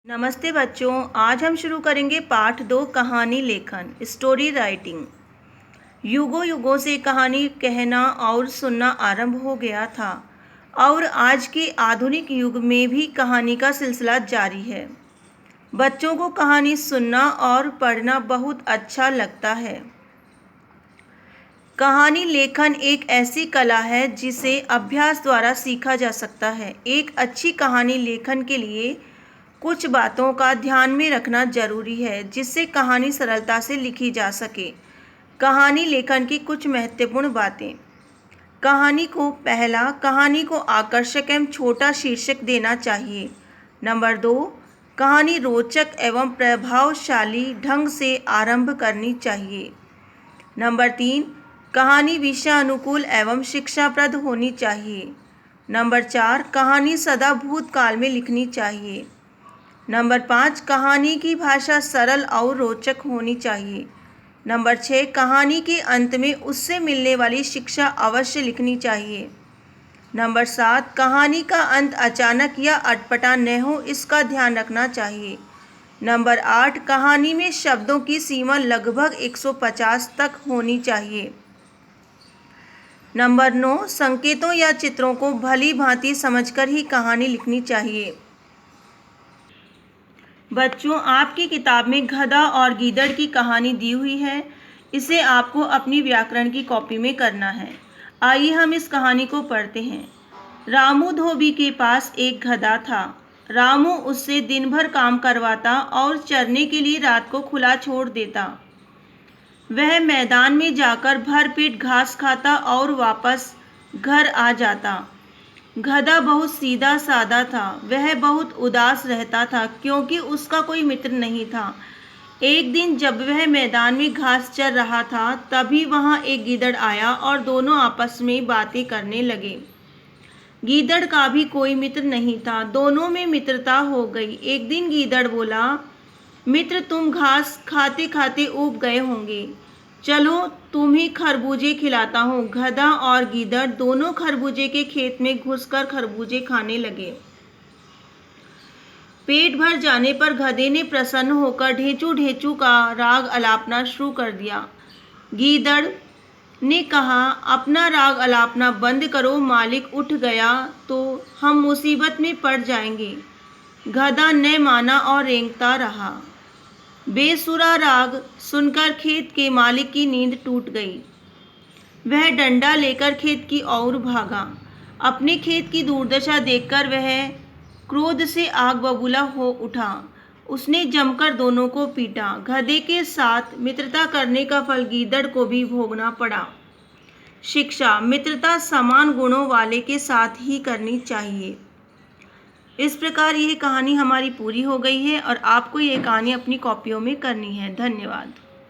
नमस्ते बच्चों, आज हम शुरू करेंगे पाठ 2 कहानी लेखन स्टोरी राइटिंग। युगों युगों से कहानी कहना और सुनना आरंभ हो गया था और आज के आधुनिक युग में भी कहानी का सिलसिला जारी है। बच्चों को कहानी सुनना और पढ़ना बहुत अच्छा लगता है। कहानी लेखन एक ऐसी कला है जिसे अभ्यास द्वारा सीखा जा सकता है। एक अच्छी कहानी लेखन के लिए कुछ बातों का ध्यान में रखना जरूरी है जिससे कहानी सरलता से लिखी जा सके। कहानी लेखन की कुछ महत्वपूर्ण बातें। कहानी को आकर्षक एवं छोटा शीर्षक देना चाहिए। नंबर 2, कहानी रोचक एवं प्रभावशाली ढंग से आरंभ करनी चाहिए। नंबर 3, कहानी विषय अनुकूल एवं शिक्षाप्रद होनी चाहिए। नंबर 4, कहानी सदा भूतकाल में लिखनी चाहिए। नंबर 5, कहानी की भाषा सरल और रोचक होनी चाहिए। नंबर 6, कहानी के अंत में उससे मिलने वाली शिक्षा अवश्य लिखनी चाहिए। नंबर 7, कहानी का अंत अचानक या अटपटा न हो, इसका ध्यान रखना चाहिए। नंबर 8, कहानी में शब्दों की सीमा लगभग 150 तक होनी चाहिए। नंबर 9, संकेतों या चित्रों को भली भांति समझकर ही कहानी लिखनी चाहिए। बच्चों, आपकी किताब में गधा और गीदड़ की कहानी दी हुई है। इसे आपको अपनी व्याकरण की कॉपी में करना है। आइए हम इस कहानी को पढ़ते हैं। रामू धोबी के पास एक गधा था। रामू उससे दिन भर काम करवाता और चरने के लिए रात को खुला छोड़ देता। वह मैदान में जाकर भरपेट घास खाता और वापस घर आ जाता। गधा बहुत सीधा साधा था। वह बहुत उदास रहता था क्योंकि उसका कोई मित्र नहीं था। एक दिन जब वह मैदान में घास चर रहा था, तभी वहां एक गीदड़ आया और दोनों आपस में बातें करने लगे। गीदड़ का भी कोई मित्र नहीं था। दोनों में मित्रता हो गई। एक दिन गीदड़ बोला, मित्र, तुम घास खाते खाते ऊब गए होंगे। चलो तुम्हें खरबूजे खिलाता हूँ। गधा और गीदड़ दोनों खरबूजे के खेत में घुसकर खरबूजे खाने लगे। पेट भर जाने पर गधे ने प्रसन्न होकर ढेंचू ढेंचू का राग अलापना शुरू कर दिया। गीदड़ ने कहा, अपना राग अलापना बंद करो, मालिक उठ गया तो हम मुसीबत में पड़ जाएंगे। गधा न माना और रेंगता रहा। बेसुरा राग सुनकर खेत के मालिक की नींद टूट गई। वह डंडा लेकर खेत की ओर भागा। अपने खेत की दुर्दशा देखकर वह क्रोध से आग बबूला हो उठा। उसने जमकर दोनों को पीटा। गधे के साथ मित्रता करने का फल गीदड़ को भी भोगना पड़ा। शिक्षा, मित्रता समान गुणों वाले के साथ ही करनी चाहिए। इस प्रकार यह कहानी हमारी पूरी हो गई है और आपको ये कहानी अपनी कॉपियों में करनी है। धन्यवाद।